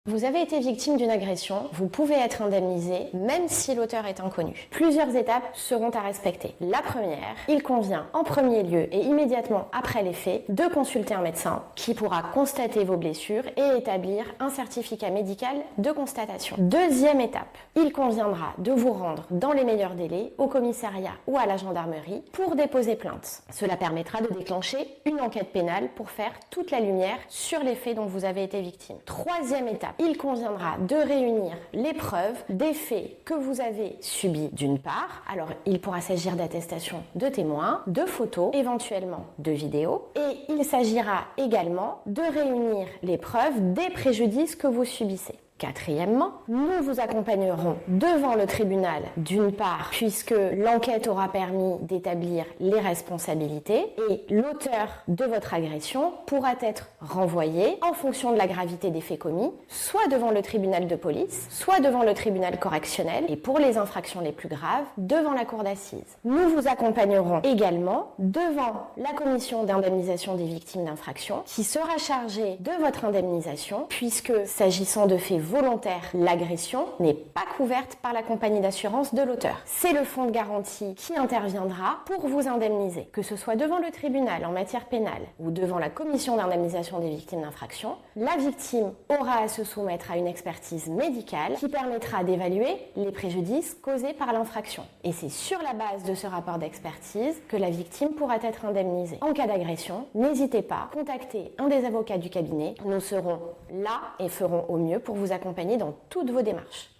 Vous avez été victime d'une agression, vous pouvez être indemnisé même si l'auteur est inconnu. Plusieurs étapes seront à respecter. La première, il convient en premier lieu et immédiatement après les faits de consulter un médecin qui pourra constater vos blessures et établir un certificat médical de constatation. Deuxième étape, il conviendra de vous rendre dans les meilleurs délais au commissariat ou à la gendarmerie pour déposer plainte. Cela permettra de déclencher une enquête pénale pour faire toute la lumière sur les faits dont vous avez été victime. Troisième étape, il conviendra de réunir les preuves des faits que vous avez subis d'une part. Alors, il pourra s'agir d'attestations de témoins, de photos, éventuellement de vidéos. Et il s'agira également de réunir les preuves des préjudices que vous subissez. Quatrièmement, nous vous accompagnerons devant le tribunal d'une part puisque l'enquête aura permis d'établir les responsabilités et l'auteur de votre agression pourra être renvoyé en fonction de la gravité des faits commis, soit devant le tribunal de police, soit devant le tribunal correctionnel et pour les infractions les plus graves, devant la cour d'assises. Nous vous accompagnerons également devant la commission d'indemnisation des victimes d'infractions qui sera chargée de votre indemnisation puisque s'agissant de faits volontaire, l'agression n'est pas couverte par la compagnie d'assurance de l'auteur. C'est le fonds de garantie qui interviendra pour vous indemniser. Que ce soit devant le tribunal en matière pénale ou devant la commission d'indemnisation des victimes d'infraction, la victime aura à se soumettre à une expertise médicale qui permettra d'évaluer les préjudices causés par l'infraction. Et c'est sur la base de ce rapport d'expertise que la victime pourra être indemnisée. En cas d'agression, n'hésitez pas à contacter un des avocats du cabinet. Nous serons là et ferons au mieux pour vous accompagner dans toutes vos démarches.